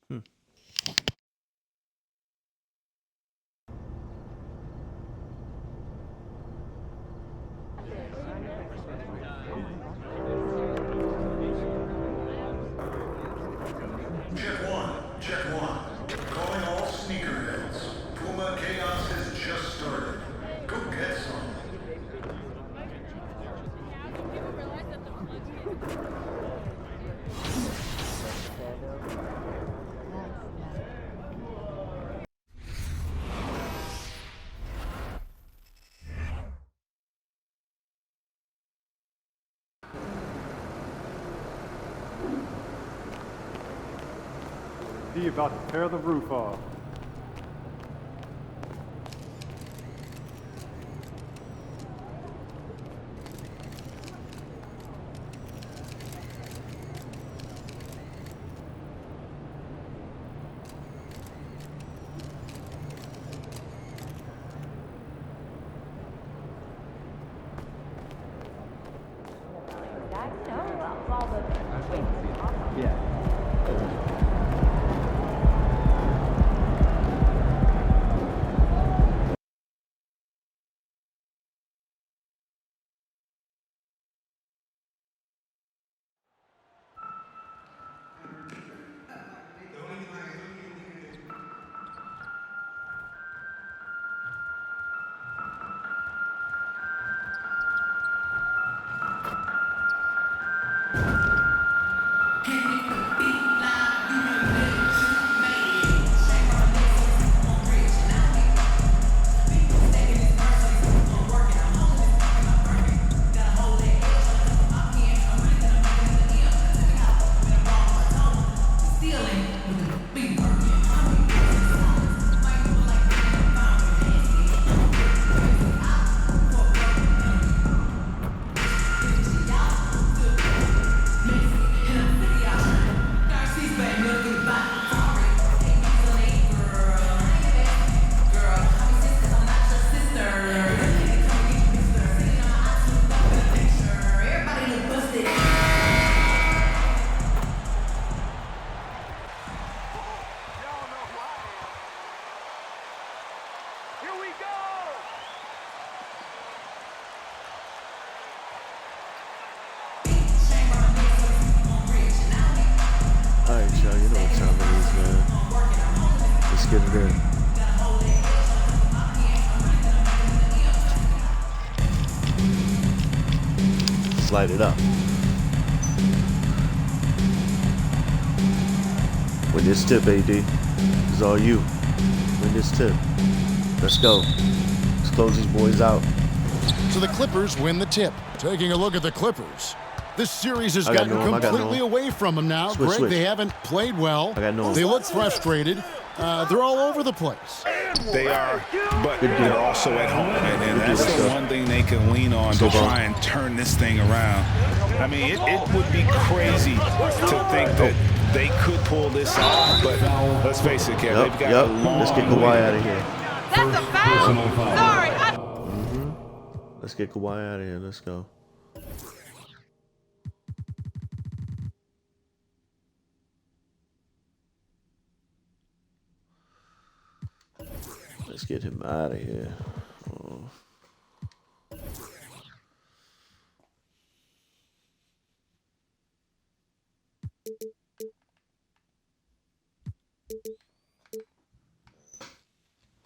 Hmm. Check one. Calling all sneakerheads. Puma Chaos has just started. Go get some. He about to tear the roof off. Alright, y'all, you know what time it is, man. Let's get it in. Slide it up. Win this tip, AD. This is all you. Win this tip. Let's go. Let's close these boys out. So the Clippers win the tip. Taking a look at the Clippers. This series has gotten completely away from them now. Greg, they haven't played well. They look frustrated. They're all over the place. They are, but they're also at home. And that's the one thing they can lean on to try and turn this thing around. I mean, it would be crazy to think that they could pull this off. But let's face it, Kev, they've got a long Let's get Kawhi out of here. That's a foul. Sorry. Let's get Kawhi out of here. Let's go. Let's get him out of here. Oh.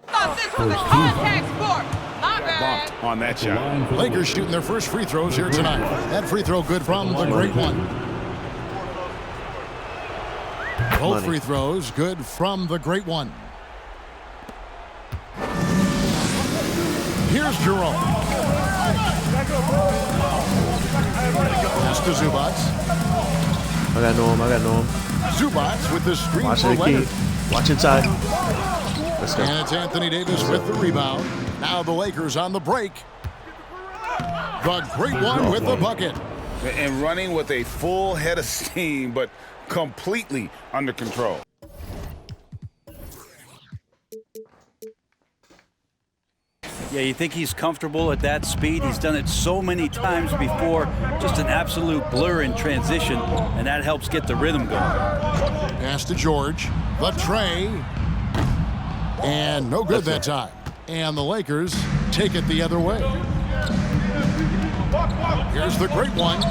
Thought this was a contact sport. My bad. bumped on that shot. Lakers shooting their first free throws here tonight. That free throw good from the great one. Both free throws good from the great one. Here's Jerome. Pass to Zubac. I got Norm. Zubac with the screen Watch for the key. Leonard. Watch inside. Let's go. And it's Anthony Davis with the rebound. Now the Lakers on the break. The great one with the bucket. And running with a full head of steam, but completely under control. Yeah, you think he's comfortable at that speed. He's done it so many times before. Just an absolute blur in transition, and that helps get the rhythm going. Pass to George. The tray. And no good that time. And the Lakers take it the other way. Here's the great one.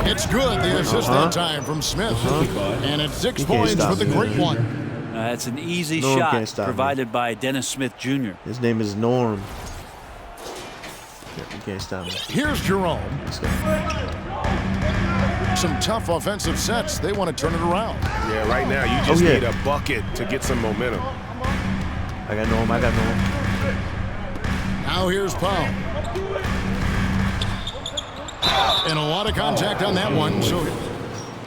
It's good. The assist that time from Smith. And it's 6 points for the great one. That's an easy Norm shot provided by Dennis Smith Jr. His name is Norm. You can't stop me. Here's Jerome. Some tough offensive sets. They want to turn it around. Yeah, right now you just need a bucket to get some momentum. I got Norm. Now here's Powell. And a lot of contact on that one. So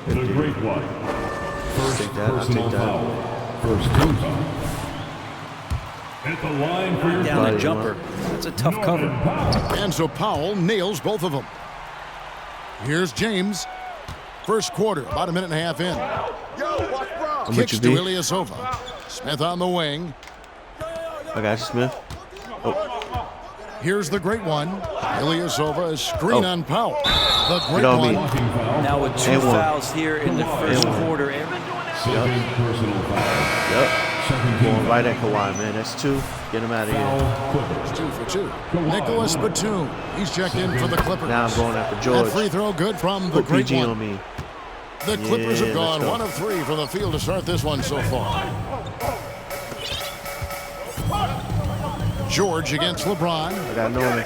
the great one. First personal foul. First team foul. At the line for your down a jumper. That's a tough cover. And so Powell nails both of them. Here's James. First quarter, about a minute and a half in. Kicks to Ilyasova. Smith on the wing. I got you, Smith. Here's the great one. Ilyasova, a screen on Powell. The great one. Now with 2 fouls here in the first quarter. Personal foul. Going right at Kawhi, man. That's 2. Get him out of here. It's 2 for 2. Nicholas Batum. He's checked in for the Clippers. Now I'm going after George. That free throw good from the great PG one. on me. The Clippers have gone 1 of 3 from the field to start this one so far. George against LeBron. I got Norman.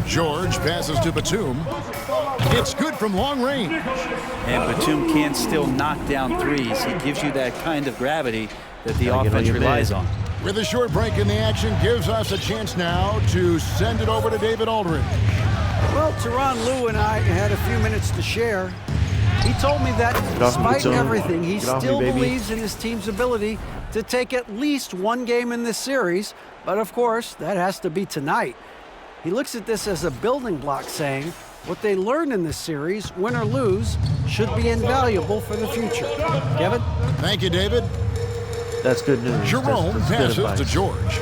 George passes to Batum. It's good from long range. And Batum can still knock down threes. He gives you that kind of gravity that the offense relies on. With a short break in the action, gives us a chance now to send it over to David Aldridge. Well, Tyronn Lue and I had a few minutes to share. He told me that despite everything, he still believes in his team's ability to take at least 1 game in this series. But of course, that has to be tonight. He looks at this as a building block, saying what they learned in this series, win or lose, should be invaluable for the future. Kevin? Thank you, David. That's good news. Jerome passes to George.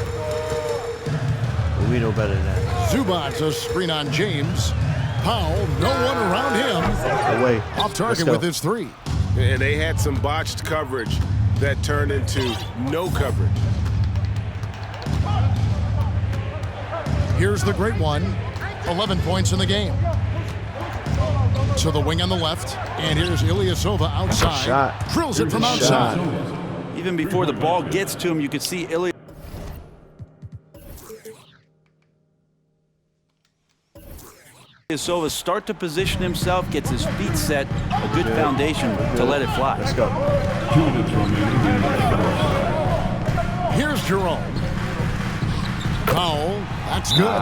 Well, we know better than that. Zubac, a screen on James. Powell, no one around him. Away. Off target with his 3. And they had some botched coverage that turned into no coverage. Here's the great one. 11 points in the game. To the wing on the left. And here's Ilyasova outside. Shot. Drills it from outside. Even before the ball gets to him, you could see Ilyasova start to position himself, gets his feet set, a good foundation to let it fly. Let's go. 2 minutes remaining. Here's Jerome. Powell, that's good.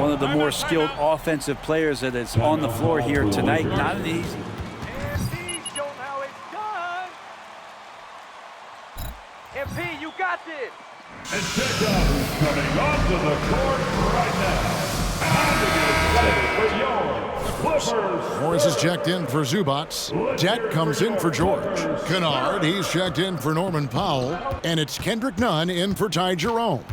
One of the more skilled offensive players that is on the floor here tonight. Not an easy. MP, you got this. And check out who's coming onto the court right now. For your Clippers. Morris is checked in for Zubac. Jet comes in for George. Kennard, he's checked in for Norman Powell. And it's Kendrick Nunn in for Ty Jerome.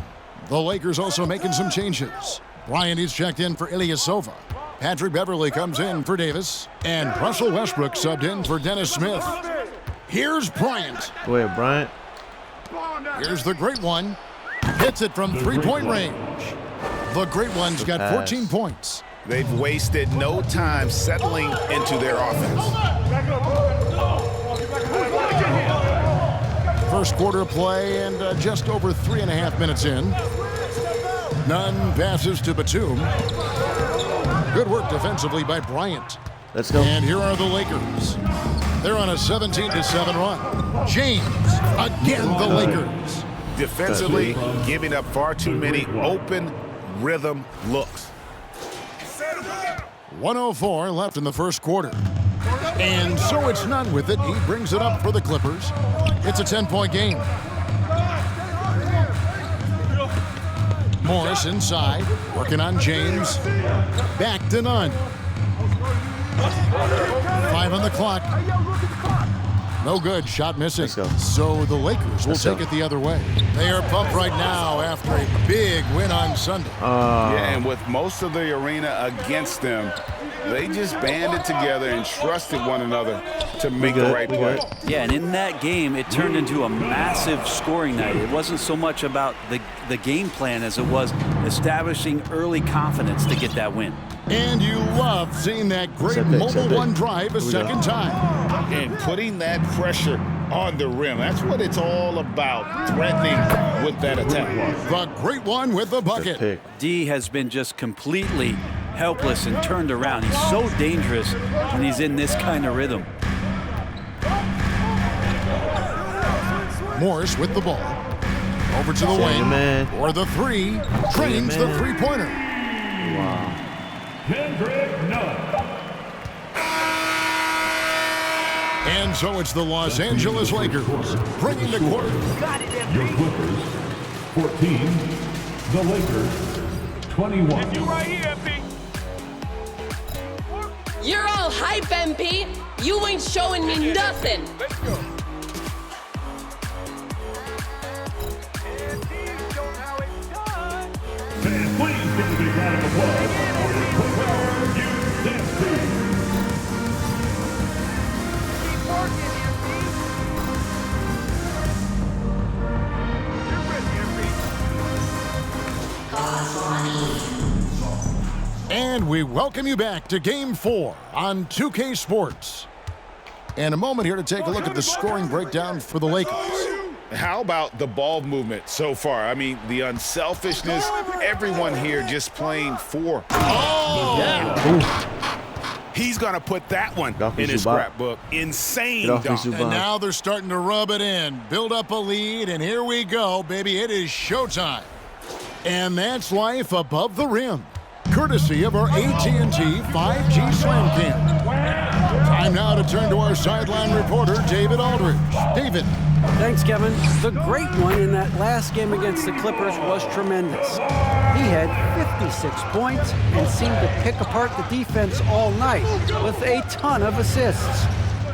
The Lakers also making some changes. Bryant is checked in for Ilyasova. Patrick Beverly comes in for Davis. And Russell Westbrook subbed in for Dennis Smith. Here's Bryant. Go ahead, Bryant. Here's the great one. Hits it from 3-point range. The great one's got 14 points. They've wasted no time settling into their offense. First quarter of play and just over 3.5 minutes in. Nunn passes to Batum. Good work defensively by Bryant. Let's go. And here are the Lakers. They're on a 17-7 run. James, again the Lakers. Defensively, giving up far too many open rhythm looks. 1:04 left in the first quarter. And so it's Nunn with it. He brings it up for the Clippers. It's a 10-point game. Morris inside, working on James. Back to Nunn. 5 on the clock. No good. Shot missing. Let's go. So the Lakers will Let's take go. it the other way. They are pumped right now after a big win on Sunday. Yeah, and with most of the arena against them, they just banded together and trusted one another to make the right play. Yeah, and in that game, it turned into a massive scoring night. It wasn't so much about the game plan as it was establishing early confidence to get that win. And you love seeing that great mobile one drive a second time. And putting that pressure on the rim. That's what it's all about, threatening with that attack. The great one with the bucket. D has been just completely helpless and turned around. He's so dangerous when he's in this kind of rhythm. Morris with the ball. Over to the wing. For the three. Trains the three-pointer. Wow. Kendrick Nunn. And so it's the Los Angeles Lakers bringing the quarter. Your Clippers, 14. The Lakers, 21. You right here, MP. You're all hype, MP. You ain't showing me nothing. Let's go. Fans, please give a big round of applause for the Clippers Youth Dance Team. Keep working, MP. You're ready, MP. And we welcome you back to Game 4 on 2K Sports. And a moment here to take a look at the scoring breakdown for the Lakers. How about the ball movement so far? I mean, the unselfishness, everyone here just playing for. Oh! Yeah. He's going to put that one in his scrapbook. Insane dunk. And now they're starting to rub it in, build up a lead, and here we go, baby. It is showtime. And that's life above the rim, courtesy of our AT&T 5G Slam Cam. Time now to turn to our sideline reporter, David Aldridge. David. Thanks, Kevin. The great one in that last game against the Clippers was tremendous. He had 56 points and seemed to pick apart the defense all night with a ton of assists.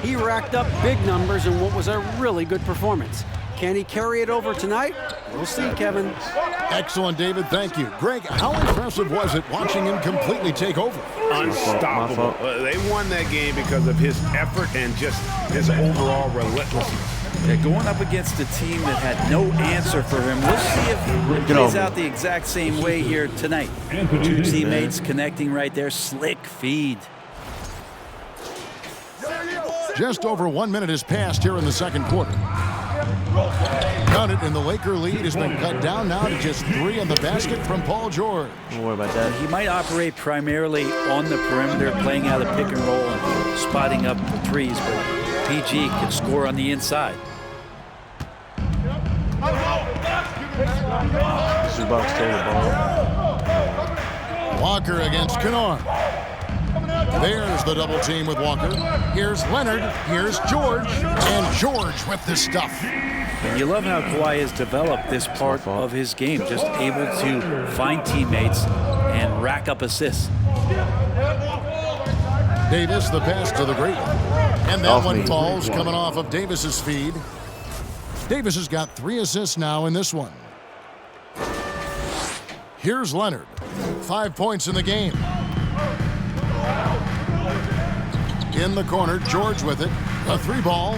He racked up big numbers in what was a really good performance. Can he carry it over tonight? We'll see, Kevin. Excellent, David. Thank you. Greg, how impressive was it watching him completely take over? Unstoppable. They won that game because of his effort and just his overall relentlessness. Yeah, going up against a team that had no answer for him. We'll see if it plays out the exact same way here tonight. Two teammates connecting right there. Slick feed. Just over 1 minute has passed here in the second quarter. Count it, and the Laker lead has been cut down now to just 3 on the basket from Paul George. Don't worry about that. He might operate primarily on the perimeter, playing out a pick and roll and spotting up the threes, but PG can score on the inside. Zubac stole the ball. Walker against Kennard. There's the double team with Walker. Here's Leonard. Here's George. And George with the stuff. And you love how Kawhi has developed this part of his game, just able to find teammates and rack up assists. Davis, the pass to the great one. And that one falls coming off of Davis's feed. Davis has got 3 assists now in this one. Here's Leonard. 5 points in the game. In the corner, George with it. A 3-ball.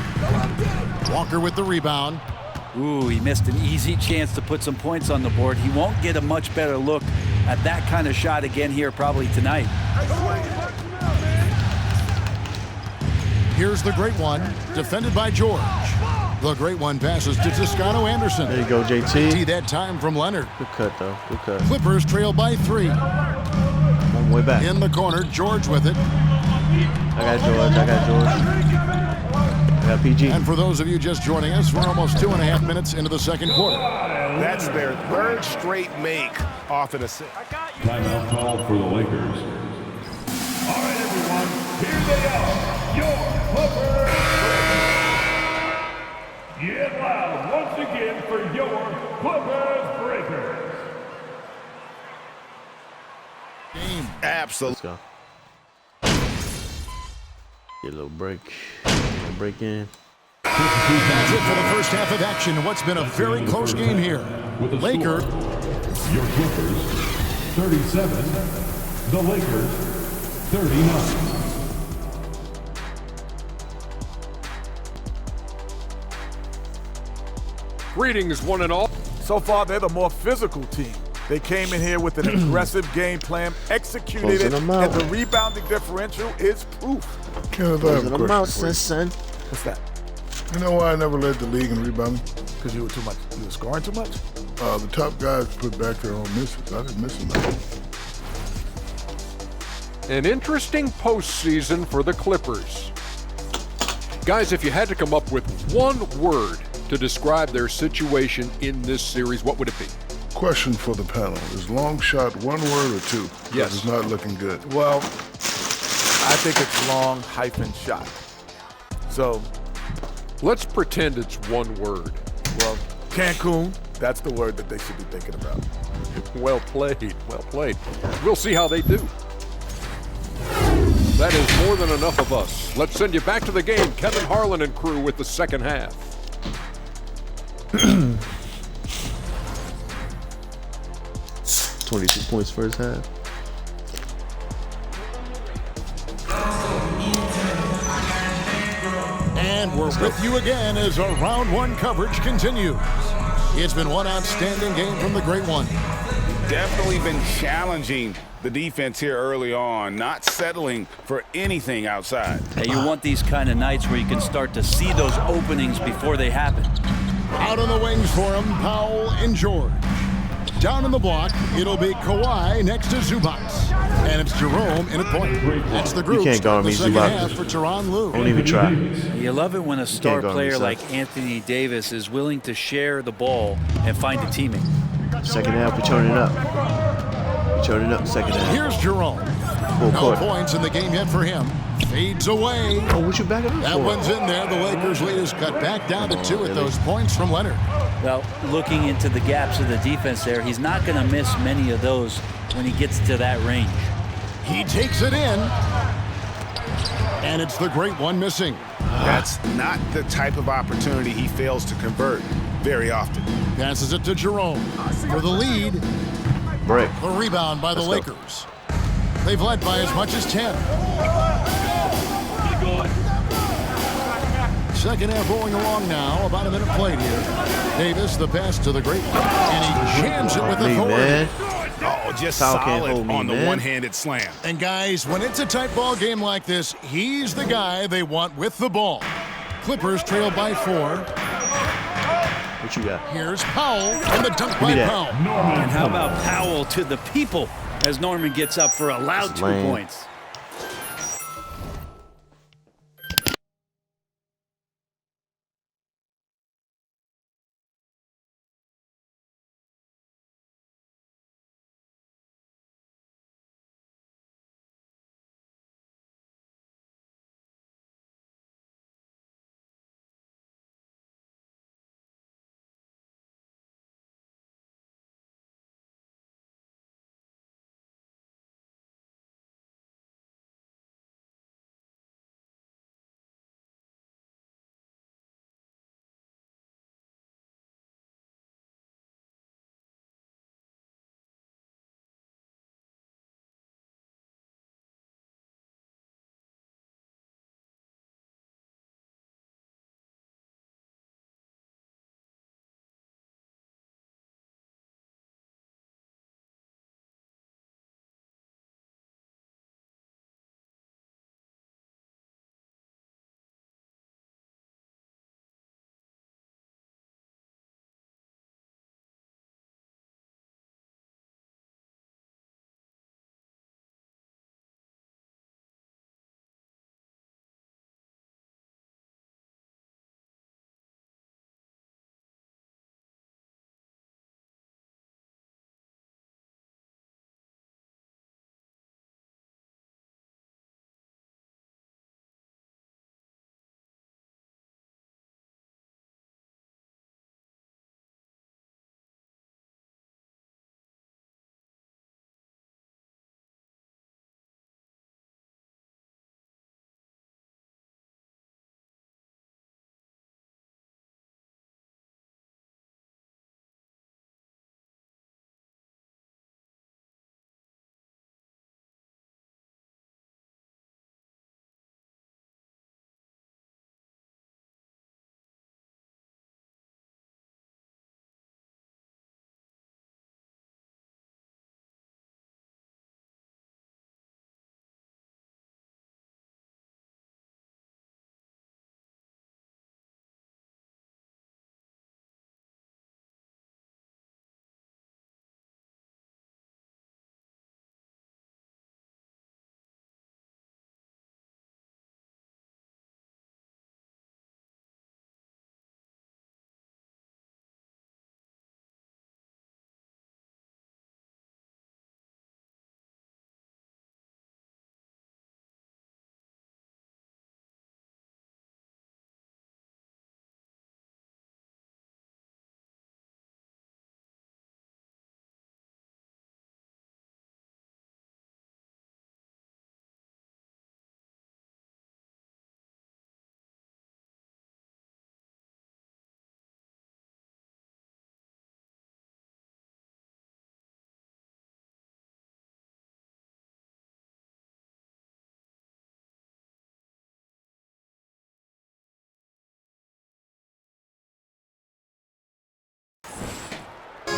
Walker with the rebound. Ooh, he missed an easy chance to put some points on the board. He won't get a much better look at that kind of shot again here probably tonight. Here's the great one, defended by George. The great one passes to Toscano Anderson. There you go, JT. That time from Leonard. Good cut, though. Good cut. Clippers trail by 3. One way back. In the corner, George with it. I got George. I got George. I got PG. And for those of you just joining us, we're almost 2.5 minutes into the second quarter. That's their 3rd straight make off an assist. Timeout called for the Lakers. All right, everyone, here they are, your Clippers. Get loud once again for your Clippers Breakers. Game. Absolutely. Let's go. Get a little break. A little break in. That's it for the first half of action. What's been a very close game here. Lakers. Your Clippers, 37. The Lakers, 39. Greetings, one and all. So far, they're the more physical team. They came in here with an aggressive game plan, executed it, and the rebounding differential is proof. Kenneth, I have a question for you. What's that? You know why I never led the league in rebounding? Because you were too much. You were scoring too much? The top guys put back their own misses. I didn't miss enough. An interesting postseason for the Clippers. Guys, if you had to come up with one word to describe their situation in this series, what would it be? Question for the panel. Is long shot one word or two? Yes. It's not looking good. Well, I think it's long hyphen shot. So, let's pretend it's one word. Well, Cancun, that's the word that they should be thinking about. Well played, well played. We'll see how they do. That is more than enough of us. Let's send you back to the game. Kevin Harlan and crew with the second half. 22 points first half. And we're with you again as our round one coverage continues. It's been one outstanding game from the Great One. Definitely been challenging the defense here early on, not settling for anything outside. Hey, you want these kind of nights where you can start to see those openings before they happen. Out on the wings for him, Powell and George. Down in the block, it'll be Kawhi next to Zubac. And it's Jerome in a point. That's the group. You can't guard me, second Zubac. half for Tyronn Lue. Don't even try. You love it when a star guard me, player son. like Anthony Davis is willing to share the ball and find a teammate. Second half, we're turning it up. We're turning up second half. Here's Jerome. Full No court. points in the game yet for him. Fades away. Oh, what you backing up That for? one's in there. The Lakers lead is cut back down to 2 with those points from Leonard. Well, looking into the gaps of the defense there, he's not going to miss many of those when he gets to that range. He takes it in. And it's the Great One missing. That's not the type of opportunity he fails to convert very often. Passes it to Jerome for the lead. Break. The rebound by the Let's go. Lakers. They've led by as much as 10. Second half rolling along now. About a minute played here. Davis, the pass to the Great One. And he jams it with authority. Man. Oh, just Foul can't solid hold me, on the man. one-handed slam. And guys, when it's a tight ball game like this, he's the guy they want with the ball. Clippers trail by 4. What you got? Here's Powell and the dunk Give by me that. Powell. And how about Powell to the people as Norman gets up for a loud 2 lame. points.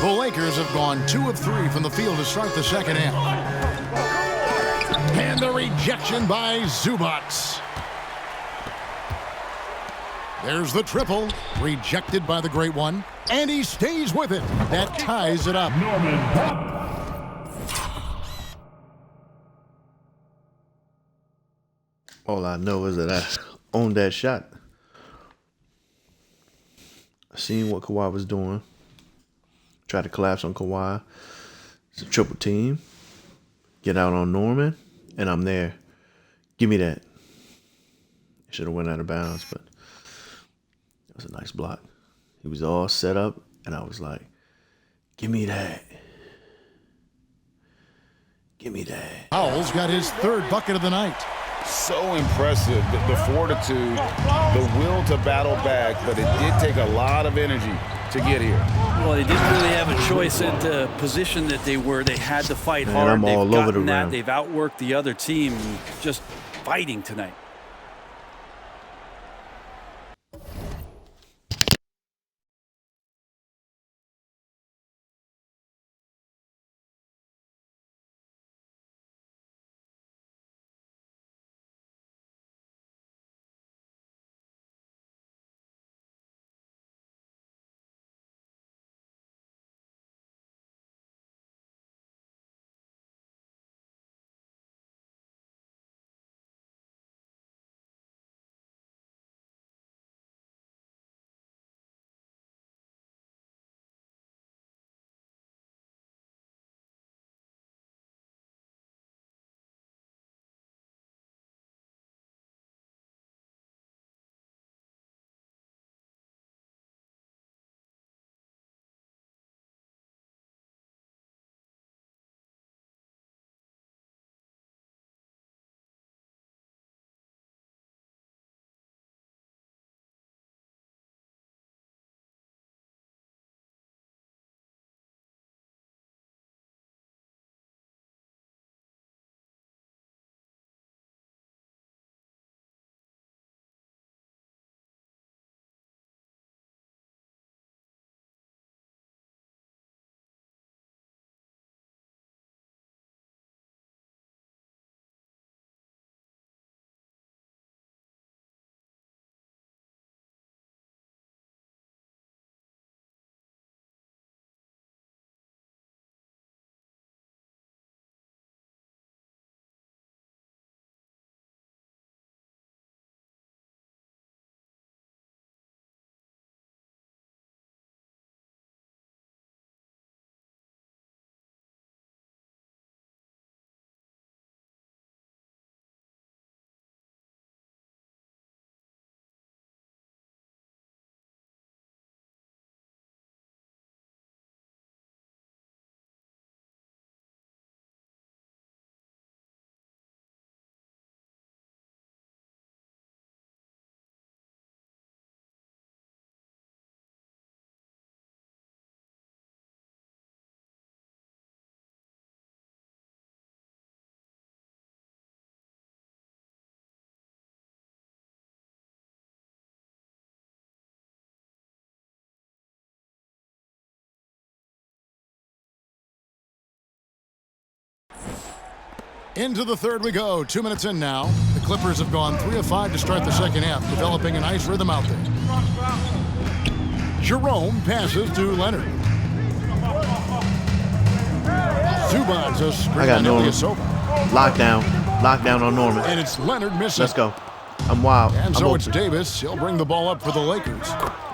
The Lakers have gone 2 of 3 from the field to start the second half. And the rejection by Zubac. There's the triple, rejected by the great one, and he stays with it. That ties it up. All I know is that I owned that shot. I seen what Kawhi was doing. Tried to collapse on Kawhi. It's a triple team. Get out on Norman, and I'm there. Give me that. Should have went out of bounds, but it was a nice block. He was all set up, and I was like, give me that. Give me that. Powell's got his 3rd bucket of the night. So impressive, the fortitude, the will to battle back, but it did take a lot of energy to get here. Well, they didn't really have a choice in the position that they were. They had to fight hard. I'm all They've over the gotten that. rim. They've outworked the other team, just fighting tonight. Into the 3rd we go. 2 minutes in now. The Clippers have gone 3 of 5 to start the second half, developing a nice rhythm out there. Jerome passes to Leonard. Zubac just I got Norman. Lockdown on Norman. And it's Leonard missing. Let's go. I'm wild. And I'm so open. it's Davis. He'll bring the ball up for the Lakers.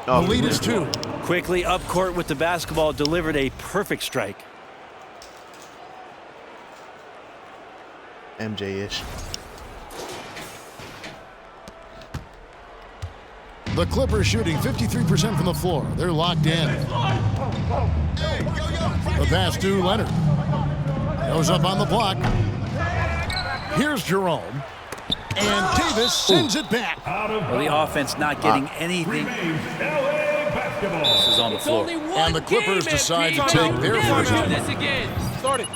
The lead is 2. Quickly up court with the basketball, delivered a perfect strike. MJ-ish. The Clippers shooting 53% from the floor. They're locked in. The pass to Leonard. Goes up on the block. Here's Jerome. And Davis sends it back. Well, the offense not getting anything. This is on the floor. And the Clippers decide to take their first. This again. Start it.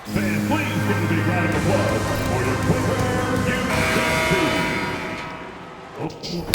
Fans, please give a big round of applause for your Clipper, you got 2. Oh.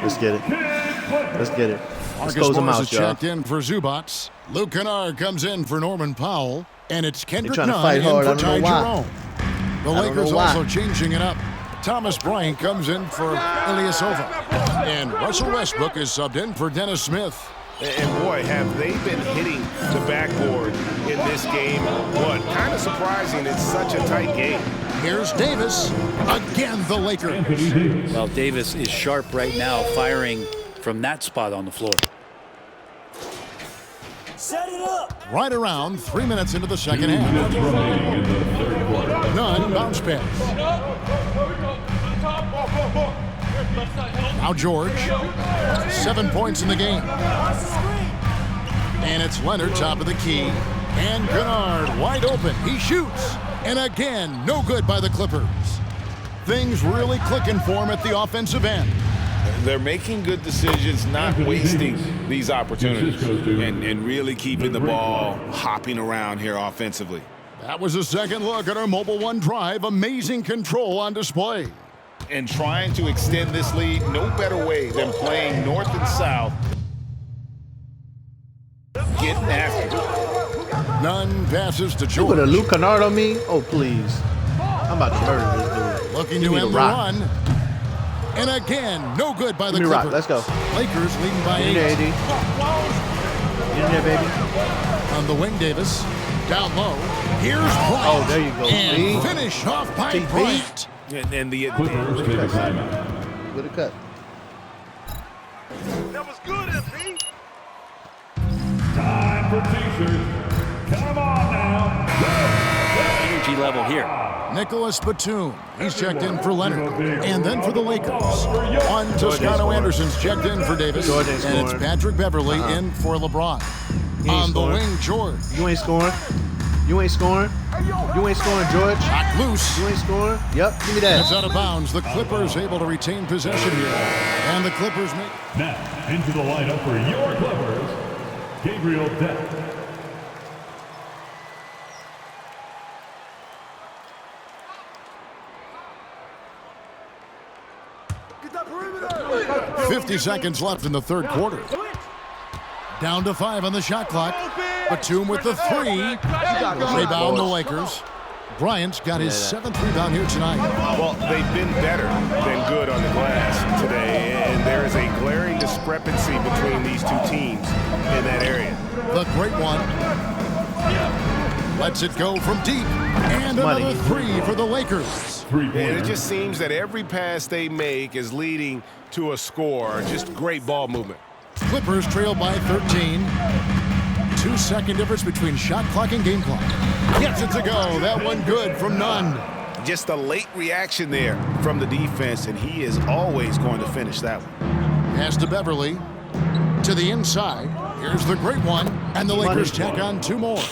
Let's get it. Let's get it. Let's Marcus close them Morris out, is y'all. checked in for Zubats. Luke Kennard comes in for Norman Powell. And it's Kendrick trying to Nunn fight in hard. for I don't Ty know why. Jerome. The I don't Lakers know why. also changing it up. Thomas Bryant comes in for Ilyasova. And Russell Westbrook is subbed in for Dennis Smith. And boy, have they been hitting the backboard in this game. But kind of surprising, it's such a tight game. Here's Davis. Again, the Lakers. Well, Davis is sharp right now, firing from that spot on the floor. Set it up. Right around 3 minutes into the second half. Nunn bounce pass. Now George. 7 points in the game. And it's Leonard top of the key. And Kennard wide open. He shoots. And again, no good by the Clippers. Things really clicking for him at the offensive end. They're making good decisions, not wasting these opportunities, and really keeping the ball hopping around here offensively. That was a second look at our Mobile One Drive. Amazing control on display. And trying to extend this lead, no better way than playing north and south. Getting after it. Nunn passes to You George. put a Luke Kennard on me? Oh, please. I'm about to murder this dude. Looking Give to me the end the rock. run. And again, no good by the Give me rock. Clippers. Let's go. Lakers leading by Get in there, 8. AD. Get in there, baby. On the wing, Davis. Down low. Here's Bryant. Oh, there you go. And See? finish off by TP. Bryant. And the Clippers take a timeout. With a cut. That was good, MP. Time for t-shirts. Come on now. Energy level here. Nicholas Batum. He's checked in for Leonard. And then for the Lakers. One Toscano Anderson's checked in for Davis. George ain't And it's scoring. Patrick Beverly in for LeBron. He ain't On the scoring. wing, George. You ain't scoring. You ain't scoring. You ain't scoring, George. Shot loose. You ain't scoring. Yep, give me that. It's out of bounds. The Clippers able to retain possession here. And the Clippers make... Now, into the lineup for your Clippers, Gabriel Deck. 50 seconds left in the third quarter. Down to 5 on the shot clock. Batum with the 3. Rebound the Lakers. Bryant's got his 7th rebound here tonight. Well, they've been better than good on the glass today, and there is a glaring discrepancy between these two teams in that area. The great one. Lets it go from deep. And another 3 for the Lakers. And it just seems that every pass they make is leading to a score. Just great ball movement. Clippers trail by 13. 2-second difference between shot clock and game clock. Gets it to go. That one good from Nunn. Just a late reaction there from the defense, and he is always going to finish that one. Pass to Beverly. To the inside. Here's the great one. And the Lakers tack on 2 more.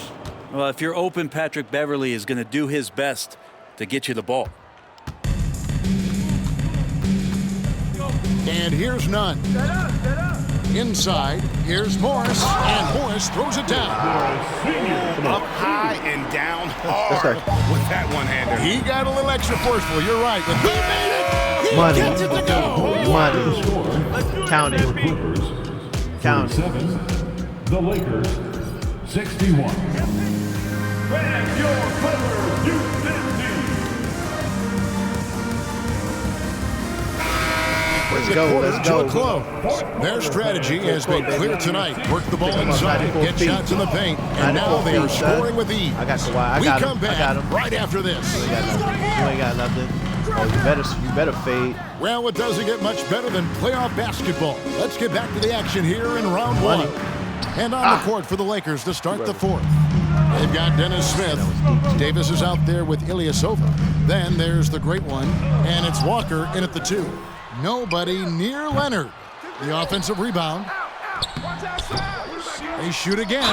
Well, if you're open, Patrick Beverly is going to do his best to get you the ball. And here's Nunn. Inside, here's Morris, and Morris throws it down. Up high and down hard with that one-hander. He got a little extra forceful, you're right, but he made it. He Money. gets it to go. Money. Count it. Clippers, Count it. 47. The Lakers, 61. Back your Clippers, you 50. Let's go. Let's go. Close. Their strategy has been clear tonight. Work the ball inside, get shots in the paint, and now they are scoring with ease. I got Kawhi. I We got come him. I back got him. right after this. You ain't got nothing. Oh, you better fade. Well, it doesn't get much better than playoff basketball. Let's get back to the action here in round 1. And on the court for the Lakers to start the 4th. They've got Dennis Smith. Davis is out there with Ilyasova. Then there's the great one, and it's Walker in at the 2. Nobody near Leonard. The offensive rebound. They shoot again.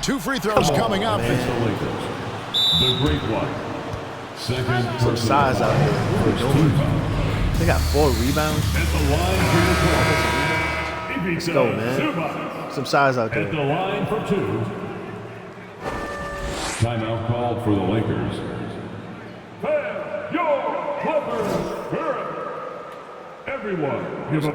2 free throws coming up. The great one. Second Some size out here. They got 4 rebounds. At the line for your Let's go, man. Some size out At the there. line for 2. Timeout called for the Lakers. Your Clippers. Everyone, give up.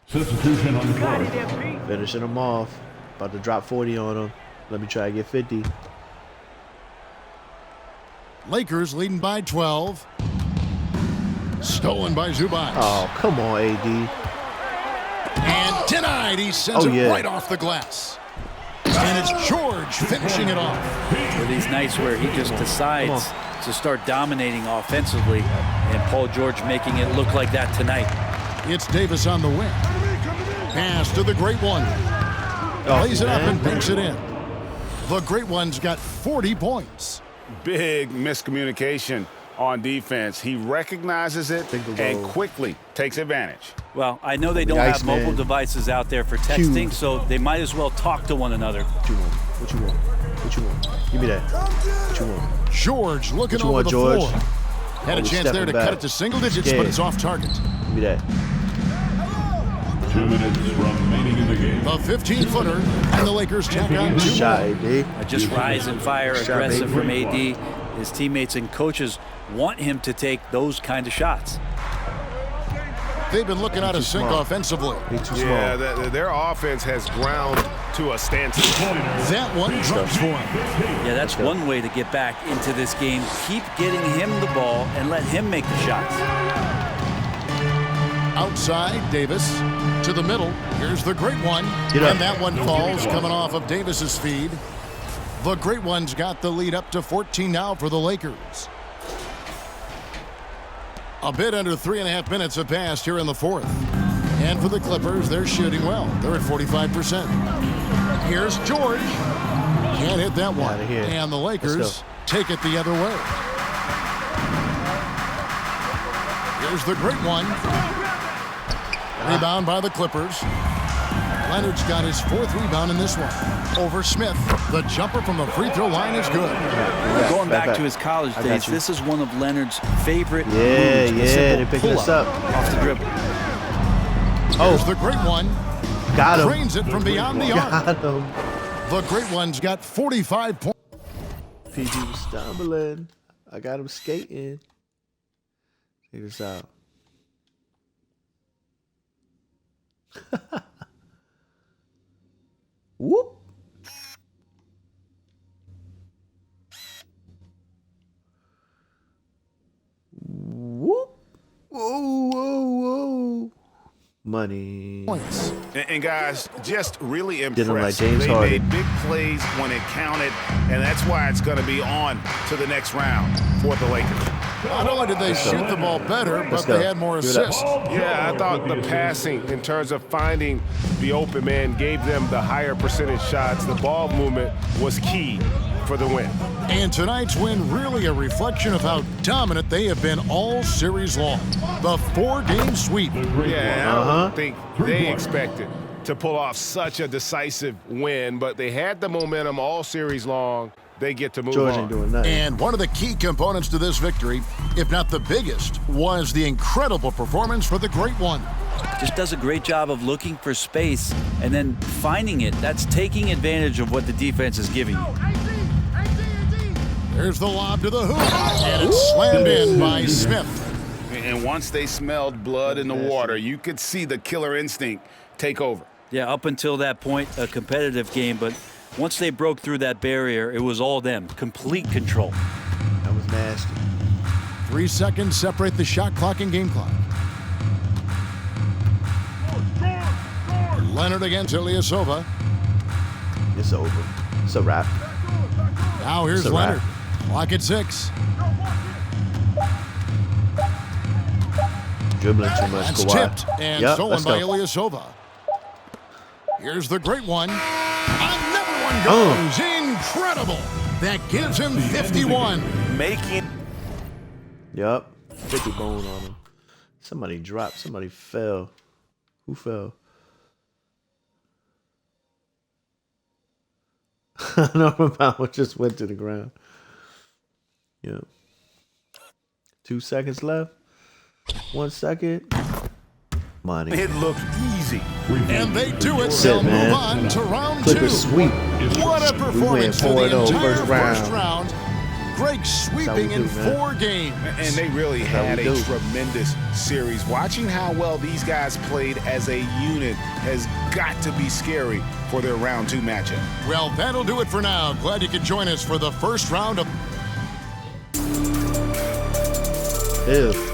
Substitution on the court. Finishing them off. About to drop 40 on them. Let me try to get 50. Lakers leading by 12. Stolen by Zubac. Oh, come on, AD. And denied. He sends it right off the glass. And it's George finishing it off. Well, he's nice where he just decides to start dominating offensively, and Paul George making it look like that tonight. It's Davis on the wing. Pass to the Great One. Plays it up and banks it in. The Great One's got 40 points. Big miscommunication on defense. He recognizes it and quickly takes advantage. Well, I know they don't have mobile devices out there for texting, so they might as well talk to one another. What you want? What you want? What you want? Give me that. What you want? George looking over the floor. Had a chance there to cut it to single digits, but it's off target. Give me that. 2 minutes remaining in the game. The 15-footer, and the Lakers tack on 2 more. Just rise and fire, aggressive from AD. His teammates and coaches want him to take those kind of shots. They've been looking out of sync offensively. Yeah, their offense has ground to a standstill. That one drops for him. Yeah, that's one way to get back into this game. Keep getting him the ball and let him make the shots. Outside, Davis to the middle. Here's the Great One. And that one falls coming off of Davis's feed. The Great One's got the lead up to 14 now for the Lakers. A bit under 3.5 minutes have passed here in the fourth. And for the Clippers, they're shooting well. They're at 45%. Here's George. Can't hit that one. And the Lakers take it the other way. Here's the Great One. Rebound by the Clippers. Leonard's got his 4th rebound in this one. Over Smith. The jumper from the free throw line is good. Going back to his college days, this is one of Leonard's favorite moves. They're picking us up. Off the dribble. Here's the Great One. Got him. Drains it from beyond the arc. Got him. The Great One's got 45 points. PG was stumbling. I got him skating. Check this out. Whoop. Whoop. Whoa, whoa, whoa. Money. Points. And guys, just really impressed. Like James they Harden. made big plays when it counted, and that's why it's going to be on to the next round for the Lakers. Not only did they shoot the ball better, but they had more assists. Yeah, I thought the passing in terms of finding the open man gave them the higher percentage shots. The ball movement was key for the win. And tonight's win really a reflection of how dominant they have been all series long. The 4-game sweep. Yeah, I don't think they expected to pull off such a decisive win, but they had the momentum all series long. They get to move George on. ain't doing nothing. And one of the key components to this victory, if not the biggest, was the incredible performance for the Great One. Just does a great job of looking for space and then finding it. That's taking advantage of what the defense is giving you. There's the lob to the hoop, and it's slammed in by Smith. And once they smelled blood in the water, you could see the killer instinct take over. Yeah, up until that point, a competitive game, but once they broke through that barrier, it was all them. Complete control. That was nasty. 3 seconds separate the shot clock and game clock. Leonard against Ilyasova. It's over. It's a wrap. Now here's Leonard. Clock at 6. Dribbling too much. That's tipped and stolen by Ilyasova. Here's the Great One. Another one goes. Incredible. That gives him 51. Making. Yup. 50 bone on him. Somebody dropped. Somebody fell. Who fell? Norman Powell just went to the ground. Yep. 2 seconds left. 1 second. Money. It looked easy. And they do it. They'll move on to round 2. Clippers sweep. What a performance for the entire first round. Great Drake sweeping in 4 games. And they really had a tremendous series. Watching how well these guys played as a unit has got to be scary for their round 2 matchup. Well, that'll do it for now. Glad you could join us for the first round of... Ew.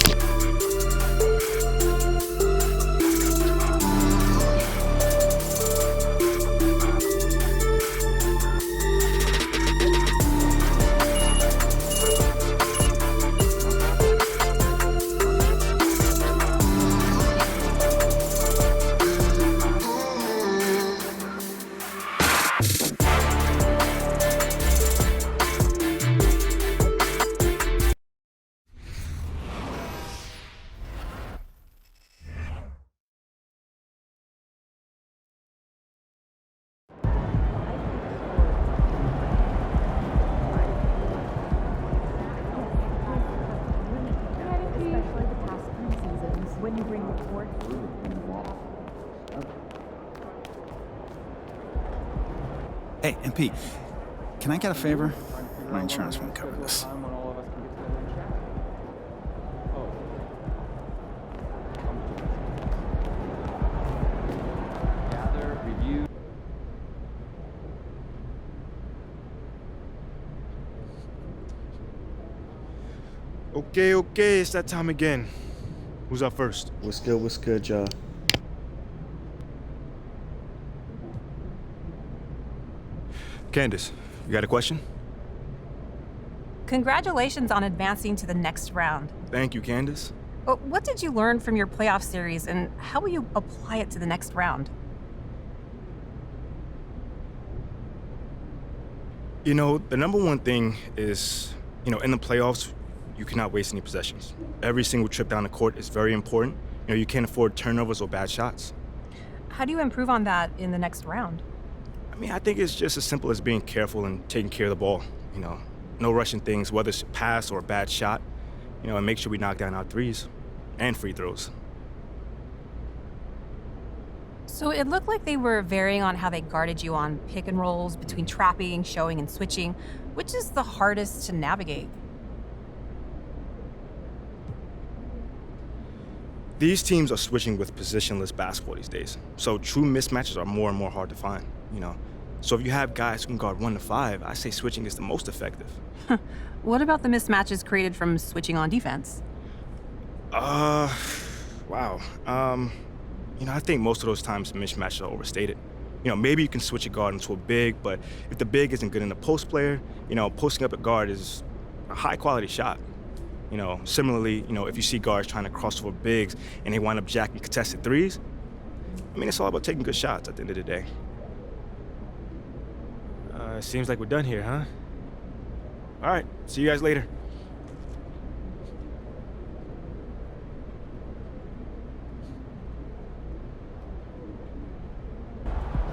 Hey, MP, can I get a favor? My insurance won't cover this. Okay, it's that time again. Who's up first? What's good, y'all? Candace, you got a question? Congratulations on advancing to the next round. Thank you, Candace. What did you learn from your playoff series, and how will you apply it to the next round? You know, the number one thing is, in the playoffs, you cannot waste any possessions. Every single trip down the court is very important. You can't afford turnovers or bad shots. How do you improve on that in the next round? I think it's just as simple as being careful and taking care of the ball. No rushing things, whether it's a pass or a bad shot, and make sure we knock down our threes and free throws. So it looked like they were varying on how they guarded you on pick and rolls between trapping, showing, and switching. Which is the hardest to navigate? These teams are switching with positionless basketball these days, so true mismatches are more and more hard to find, So if you have guys who can guard 1 to 5, I say switching is the most effective. What about the mismatches created from switching on defense? Wow. I think most of those times the mismatches are overstated. Maybe you can switch a guard into a big, but if the big isn't good in the post player, posting up a guard is a high-quality shot. Similarly, if you see guards trying to cross over bigs and they wind up jacking contested threes, it's all about taking good shots at the end of the day. Seems like we're done here, huh? All right, see you guys later.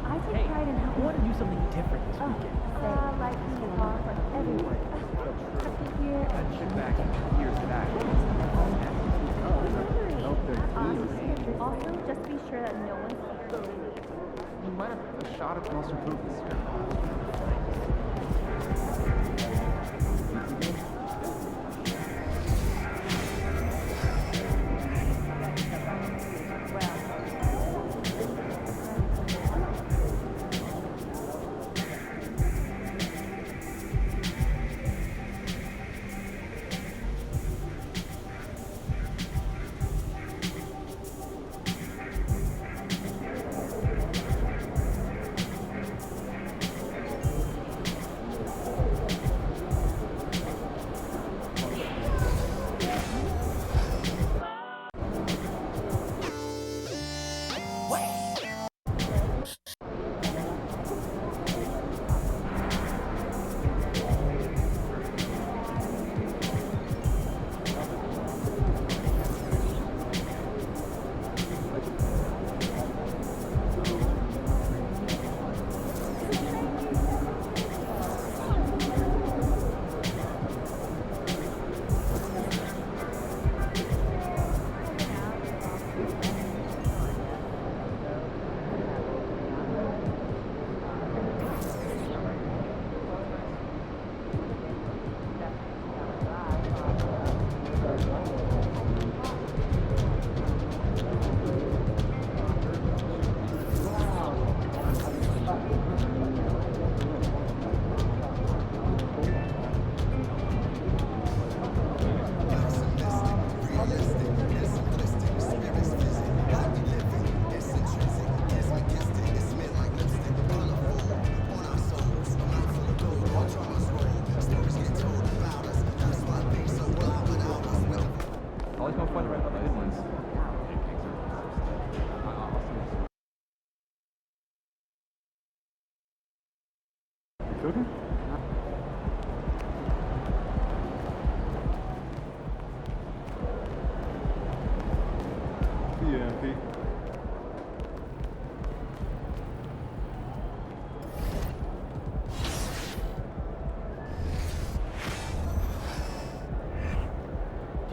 I take pride in helping. I want to do something different this weekend. Like everyone. Also, just be sure that no one's here. You might have a shot of most improvements.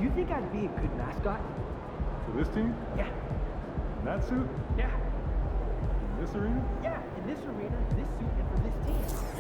Do you think I'd be a good mascot? For this team? Yeah. In that suit? Yeah. In this arena? Yeah. In this arena, this suit, and for this team.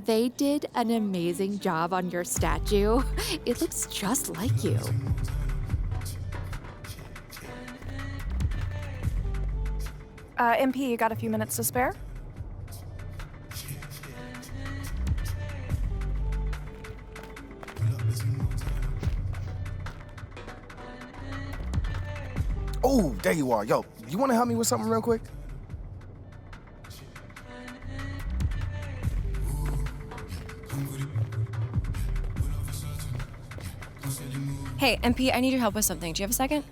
They did an amazing job on your statue. It looks just like you. MP, you got a few minutes to spare? Oh, there you are. Yo, you want to help me with something real quick? Hey, MP, I need your help with something. Do you have a second?